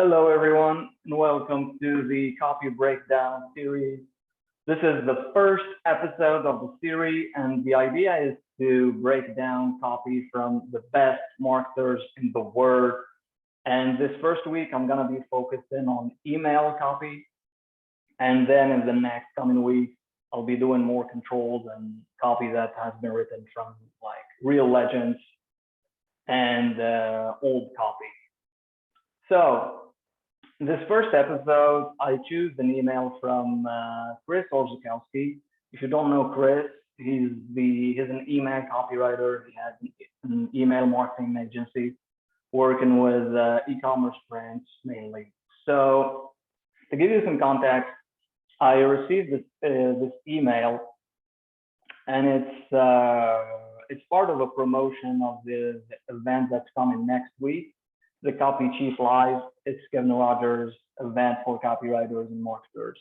Hello, everyone, and welcome to the Copy Breakdown series. This is the first episode of the series, and the idea is to break down copy from the best marketers in the world. And this first week, I'm going to be focusing on email copy. And then in the next coming weeks, I'll be doing more controls and copy that has been written from like real legends and old copy. So this first episode, I choose an email from Chris Orzechowski. If you don't know Chris, he's an email copywriter. He has an email marketing agency working with e-commerce brands mainly. So to give you some context, I received this email, and it's part of a promotion of the event that's coming next week, the Copy Chief Live. It's Kevin Rogers' event for copywriters and marketers.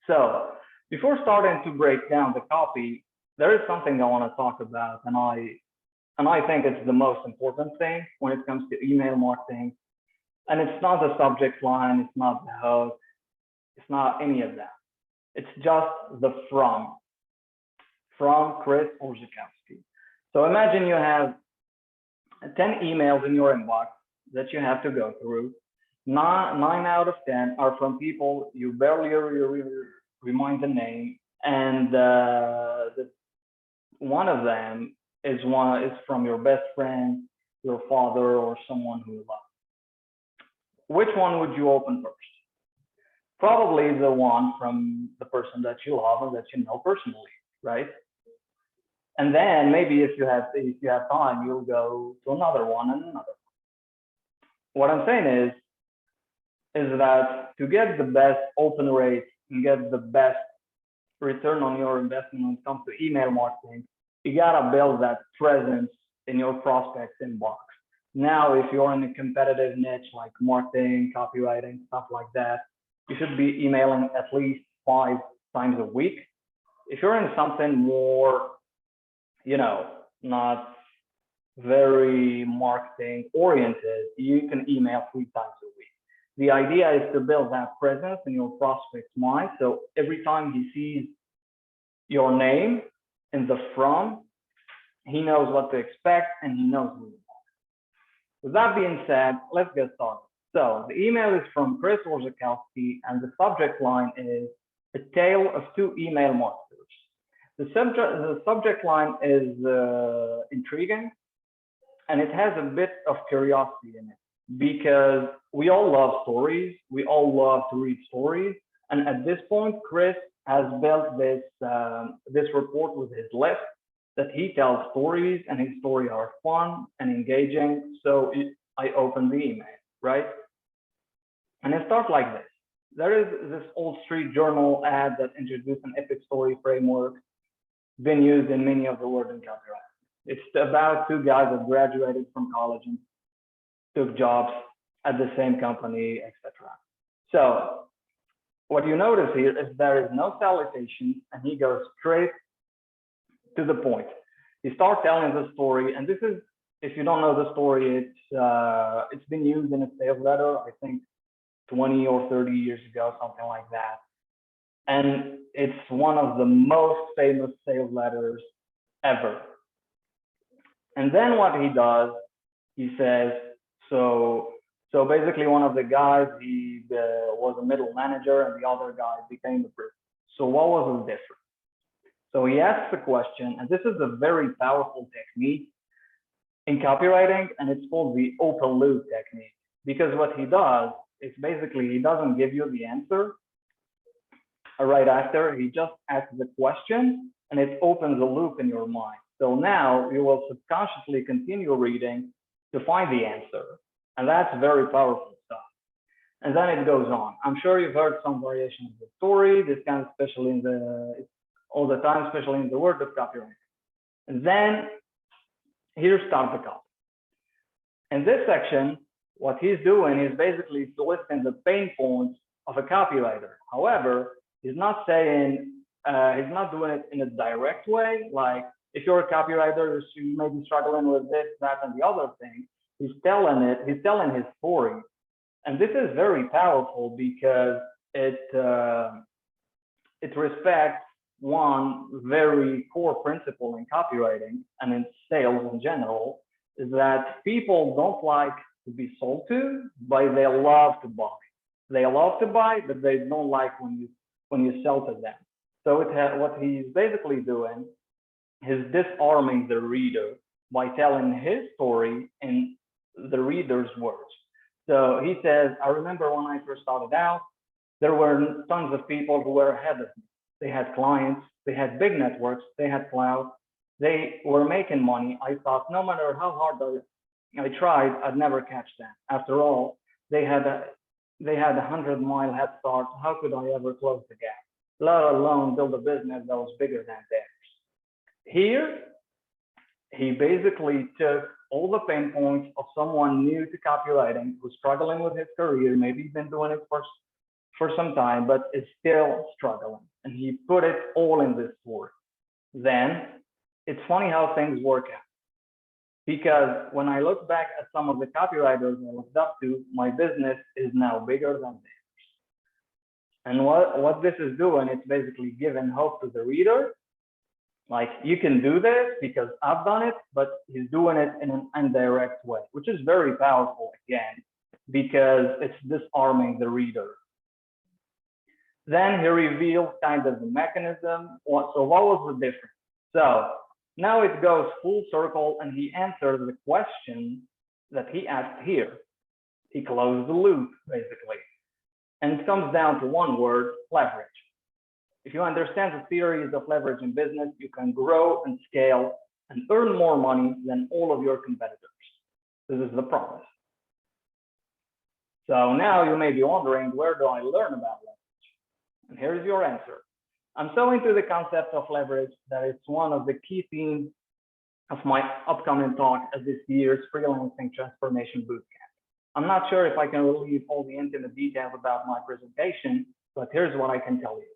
So before starting to break down the copy, there is something I want to talk about, and I think it's the most important thing when it comes to email marketing. And it's not the subject line, it's not the hook, it's not any of that. It's just the from Chris Orzechowski. So imagine you have 10 emails in your inbox that you have to go through. Nine out of 10 are from people you barely remind the name, and one of them is from your best friend, your father, or someone who you love. Which one would you open first? Probably the one from the person that you love and that you know personally, right? And then maybe if you have time, you'll go to another one and another. What I'm saying is that to get the best open rate and get the best return on your investment when it comes to email marketing, you gotta build that presence in your prospects inbox. Now, if you're in a competitive niche like marketing, copywriting, stuff like that, you should be emailing at least 5 times a week. If you're in something more, not very marketing oriented, you can email 3 times a week. The idea is to build that presence in your prospect's mind. So every time he sees your name in the from, he knows what to expect and he knows who you are. With that being said, let's get started. So the email is from Chris Orzechowski, and the subject line is A Tale of Two Email Marketers. The subject line is intriguing, and it has a bit of curiosity in it because we all love stories. We all love to read stories. And at this point, Chris has built this report with his list that he tells stories, and his stories are fun and engaging. So I open the email, right? And it starts like this. There is this old street journal ad that introduced an epic story framework been used in many of the world in copyright. It's about 2 guys that graduated from college and took jobs at the same company, etc. So what you notice here is there is no salutation, and he goes straight to the point. He starts telling the story, and this is, if you don't know the story, it's been used in a sales letter, I think 20 or 30 years ago, something like that. And it's one of the most famous sales letters ever. And then what he does, he says, so basically one of the guys, he was a middle manager, and the other guy became the president. So what was the difference? So he asks the question, and this is a very powerful technique in copywriting, and it's called the open loop technique. Because what he does is basically he doesn't give you the answer right after, he just asks the question, and it opens a loop in your mind. So now you will subconsciously continue reading to find the answer. And that's very powerful stuff. And then it goes on. I'm sure you've heard some variation of the story, this kind of especially all the time, especially in the world of copyright. And then here starts the copy. In this section, what he's doing is basically listing the pain points of a copywriter. However, he's not saying, he's not doing it in a direct way. Like if you're a copywriter, you may be struggling with this, that, and the other thing. He's telling his story And this is very powerful because it respects one very core principle in copywriting and in sales in general, is that people don't like to be sold to, but they love to buy. They love to buy, but they don't like when you sell to them. So what he's basically doing is disarming the reader by telling his story in the reader's words. So he says, I remember when I first started out, there were tons of people who were ahead of me. They had clients, they had big networks, they had cloud, they were making money. I thought no matter how hard I tried, I'd never catch them. After all, they had a 100-mile head start. How could I ever close the gap? Let alone build a business that was bigger than theirs. Here, he basically took all the pain points of someone new to copywriting who's struggling with his career, maybe he's been doing it for some time, but is still struggling. And he put it all in this story. Then it's funny how things work out. Because when I look back at some of the copywriters I looked up to, my business is now bigger than theirs. And what this is doing, it's basically giving hope to the reader. Like, you can do this because I've done it, but he's doing it in an indirect way, which is very powerful again, because it's disarming the reader. Then he reveals kind of the mechanism. So what was the difference? So now it goes full circle and he answers the question that he asked here. He closed the loop, basically. And it comes down to one word, leverage. If you understand the theories of leverage in business, you can grow and scale and earn more money than all of your competitors. This is the promise. So now you may be wondering, where do I learn about leverage? And here's your answer. I'm so into the concept of leverage that it's one of the key themes of my upcoming talk at this year's Freelancing Transformation Bootcamp. I'm not sure if I can relieve all the intimate details about my presentation, but here's what I can tell you.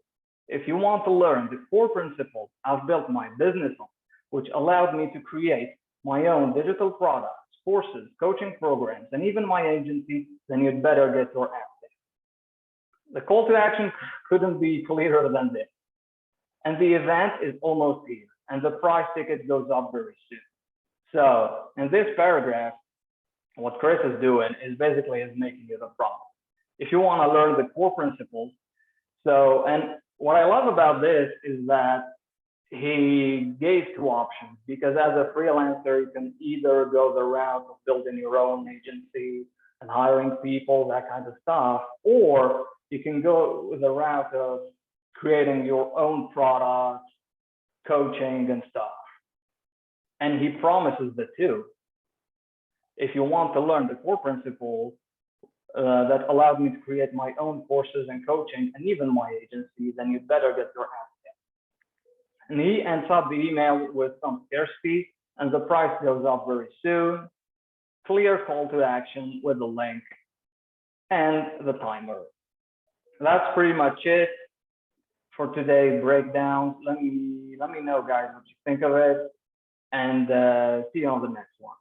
If you want to learn the core principles I've built my business on, which allowed me to create my own digital products, courses, coaching programs, and even my agency, then you'd better get your ass there. The call to action couldn't be clearer than this. And the event is almost here, and the price ticket goes up very soon. So in this paragraph, what Chris is doing is basically making it a problem. If you want to learn the core principles, and what I love about this is that he gave two options, because as a freelancer, you can either go the route of building your own agency and hiring people, that kind of stuff, or you can go the route of creating your own products, coaching and stuff. And he promises the two. If you want to learn the core principles that allowed me to create my own courses and coaching and even my agency, then you better get your ass in. And he ends up the email with some scarcity, and the price goes up very soon. Clear call to action with the link and the timer. That's pretty much it for today's breakdown. Let me know, guys, what you think of it, and see you on the next one.